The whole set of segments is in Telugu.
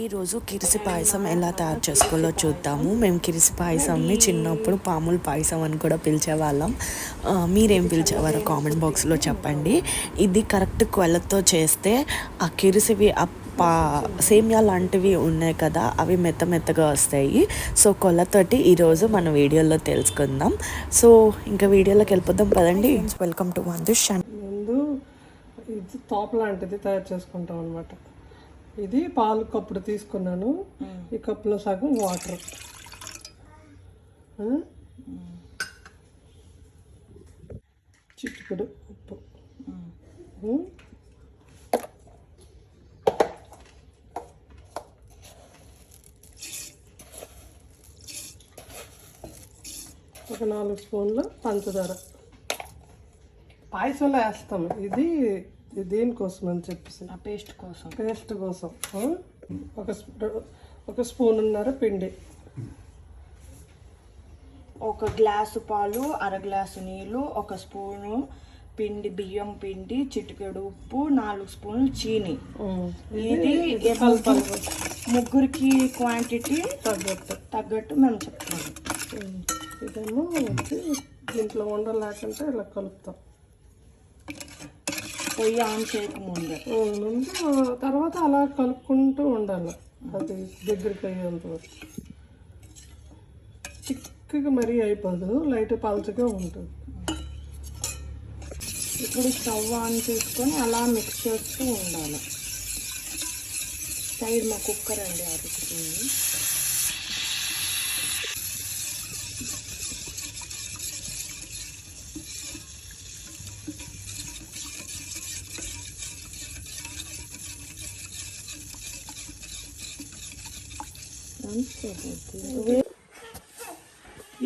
ఈరోజు కిరిసి పాయసం ఎలా తయారు చేసుకోవాలో చూద్దాము. మేము కిరిసి పాయసంని చిన్నప్పుడు పాముల పాయసం అని కూడా పిలిచేవాళ్ళం. మీరేం పిలిచేవారో కామెంట్ బాక్స్లో చెప్పండి. ఇది కరెక్ట్ కొలతతో చేస్తే ఆ కిరిసివి సేమియా లాంటివి ఉన్నాయి కదా, అవి మెత్తగా వస్తాయి. సో కొలతోటి ఈరోజు మన వీడియోలో తెలుసుకుందాం. సో ఇంకా వీడియోలోకి వెళ్ళిపోదాం పదండి. Welcome to Vandush. ముందు ఇది తోప లాంటిది తయారు చేసుకుంటాం అనమాట. ఇది పాలు కప్పుడు తీసుకున్నాను. ఈ కప్పులో సగం వాటర్, చిటికెడు ఉప్పు, ఒక 4 స్పూన్ల పంచదార పాయసంలో వేస్తాము. ఇది దేనికోసం అని చెప్పేసి పేస్ట్ కోసం ఒక స్పూన్నర పిండి, ఒక గ్లాసు పాలు, అర గ్లాసు నీళ్ళు, ఒక స్పూను పిండి, బియ్యం పిండి, చిటికెడు ఉప్పు, 4 స్పూన్లు చీని. ఇది ముగ్గురికి క్వాంటిటీ తగ్గట్టు మేము చెప్తాము. ఇదేమో దీంట్లో ఉండలేకుంటే ఇలా కలుపుతాం. పొయ్యి ఆన్ చేయకముందు తర్వాత అలా కలుపుకుంటూ ఉండాలి. అది దగ్గరికి అయ్యేంత వరకు. చిక్కగా మరీ అయిపోదు, లైట్ పల్చగా ఉంటుంది. ఇప్పుడు స్టవ్ ఆన్ చేసుకొని అలా మిక్స్ చేస్తూ ఉండాలి. సైడ్ మా కుక్కర్ అండి అరుగుతుంది.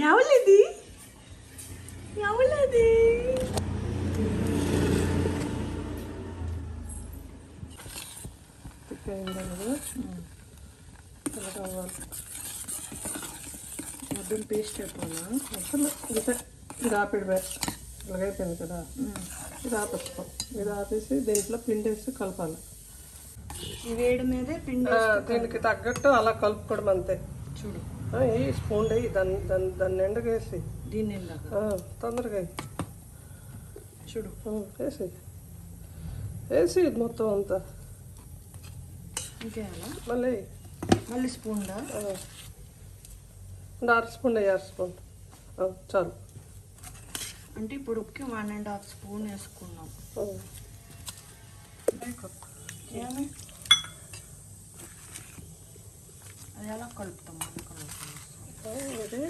ఎవలది మొత్తం పేస్ట్ అయిపోయినా అసలు ఇంత ఇది ఆపిడిపోయి ఇలాగైపోయింది కదా. ఇది ఆపేస్తాం. ఇది ఆపేసి దీంట్లో పిండి వేసి కలపాలి. ఈ వేడి మీదే పిండి దీనికి తగ్గట్టు అలా కలుపుకోవడం అంతే. చూడు, ఈ స్పూన్ అయ్యి దాన్ని నిండగా వేసి దీన్ని తొందరగా చూడు వేసి ఇది మొత్తం అంతా ఇంకేయాలా? మళ్ళీ స్పూన్ అర స్పూన్ చాలు. అంటే ఇప్పుడు 1.5 స్పూన్ వేసుకున్నాం. అది ఎలా కలుపుతాం? ఇది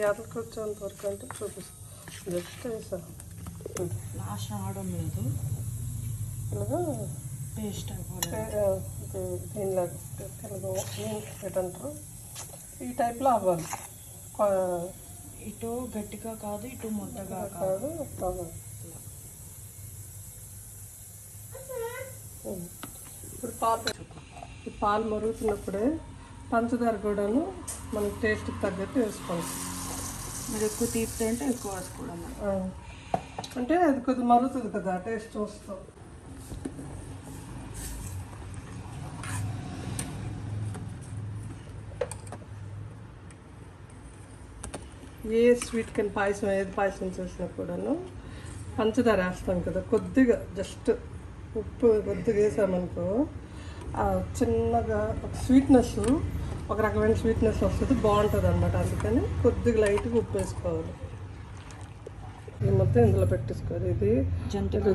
యాదకి వచ్చేంత వరకు అంటే చూపిస్తాం. జస్ట్ వేసా లాస్ట్ రావడం లేదు. ఇలాగా పేస్ట్ దీనిలాగా ఏంటంటారు, ఈ టైప్లో అవ్వాలి. ఇటు గట్టిగా కాదు, ఇటు ముద్దగా కాదు. ఇప్పుడు పాలు మరుగుతున్నప్పుడే పంచదార కూడాను మనకి టేస్ట్కి తగ్గట్టు వేసుకోవాలి. మరి ఎక్కువ తీపితే అంటే ఎక్కువ వేసుకోవడం, అంటే అది కొద్దిగా మరుగుతుంది కదా, టేస్ట్ చూస్తాం. ఏ స్వీట్ కానీ ఏది పాయసం చేసినా కూడాను పంచదార వేస్తాం కదా, కొద్దిగా జస్ట్ ఉప్పు కొద్దిగా వేసామనుకో చిన్నగా ఒక స్వీట్నెస్, ఒక రకమైన స్వీట్నెస్ వస్తుంది, బాగుంటుంది అనమాట. అందుకని కొద్దిగా లైట్గా ఉప్పు వేసుకోవాలి. ఇది మొత్తం ఇందులో పెట్టేసుకోవాలి. ఇది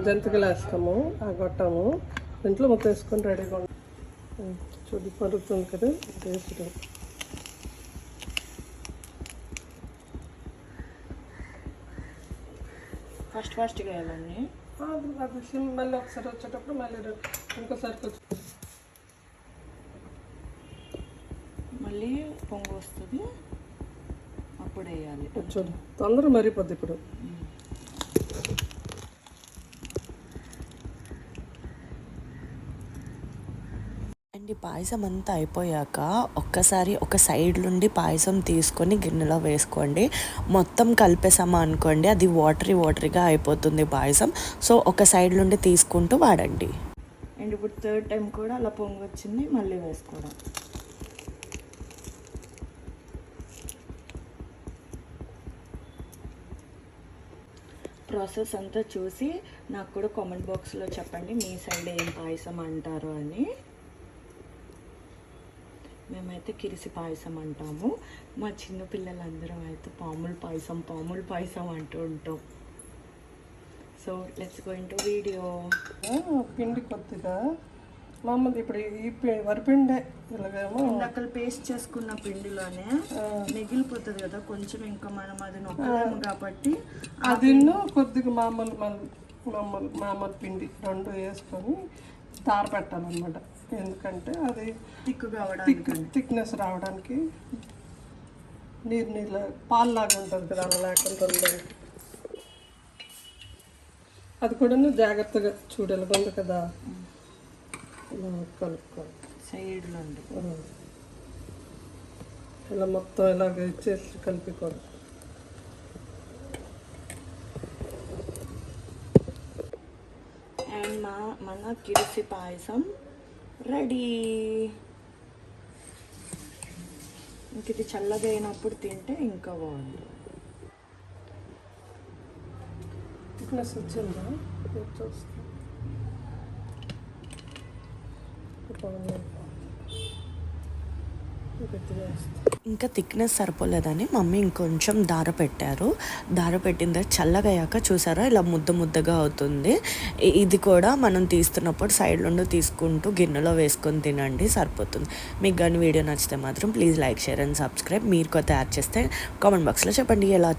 జంతికలు వేస్తాము, ఆ గొట్టము ఇంట్లో మొత్తం వేసుకొని రెడీగా ఉంటుంది. చూడు పరుగుతుంది కదా, వేసుకుంటాం. ఫస్ట్గా వేయాలండి. అది మళ్ళీ ఒకసారి వచ్చేటప్పుడు మళ్ళీ ఇంకోసారి మళ్ళీ పొంగు వస్తుంది, అప్పుడు వేయాలి. చూడు తొందరగా మరిపోద్ది. ఇప్పుడు అండ్ ఈ పాయసం అంతా అయిపోయాక ఒక్కసారి ఒక సైడ్ నుండి పాయసం తీసుకొని గిన్నెలో వేసుకోండి. మొత్తం కలిపేసామా అనుకోండి, అది వాటరీగా అయిపోతుంది పాయసం. సో ఒక సైడ్ నుండి తీసుకుంటూ వాడండి. అండ్ ఇప్పుడు 3rd టైం కూడా అలా పొంగు వచ్చింది, మళ్ళీ వేసుకోవడం. ప్రాసెస్ అంతా చూసి నాకు కూడా కామెంట్ బాక్స్లో చెప్పండి మీ సైడ్ ఏం పాయసం అంటారు అని. మేమైతే కిరిసి పాయసం అంటాము, మా చిన్న పిల్లలందరం అయితే పాముల పాయసం అంటూ ఉంటాం. So let's go into video. పిండి కొద్దిగా మామూలు ఇప్పుడు ఈ వరిపిండే ఇలాగేమో ఇందాక పేస్ట్ చేసుకున్న పిండిలోనే మిగిలిపోతుంది కదా కొంచెం, ఇంకా మనం అది నొక్కలేము కాబట్టి అది కొద్దిగా మామూలు పిండి రెండు వేసుకొని తార పెట్టాలన్నమాట. ఎందుకంటే అది థిక్నెస్ రావడానికి, నీళ్ళ పాల్లాగా ఉంటుంది కదా, అలా లేకుండా ఉండడానికి. అది కూడా జాగ్రత్తగా చూడాలి ఉంది కదా, ఇలా కలుపుకోవాలి సైడ్లో ఇలా మొత్తం ఇలాగ ఇచ్చేసి కలుపుకోవాలి. అండ్ మన కిరిసి పాయసం రెడీ. ఇంక ఇది చల్లగా అయినప్పుడు తింటే ఇంకా బాగుంది. థిక్నెస్ వచ్చిందా చూస్తే ఇంకా థిక్నెస్ సరిపోలేదని మమ్మీ ఇంకొంచెం దార పెట్టారు. దార పెట్టిన తర్వాత చల్లగా అయ్యాక చూసారా ఇలా ముద్దగా అవుతుంది. ఇది కూడా మనం తీస్తున్నప్పుడు సైడ్ నుండి తీసుకుంటూ గిన్నెలో వేసుకొని తినండి, సరిపోతుంది. మీకు కానీ వీడియో నచ్చితే మాత్రం please like, share and subscribe. మీరు కొత్త యాడ్ చేస్తే కామెంట్ బాక్స్లో చెప్పండి ఎలా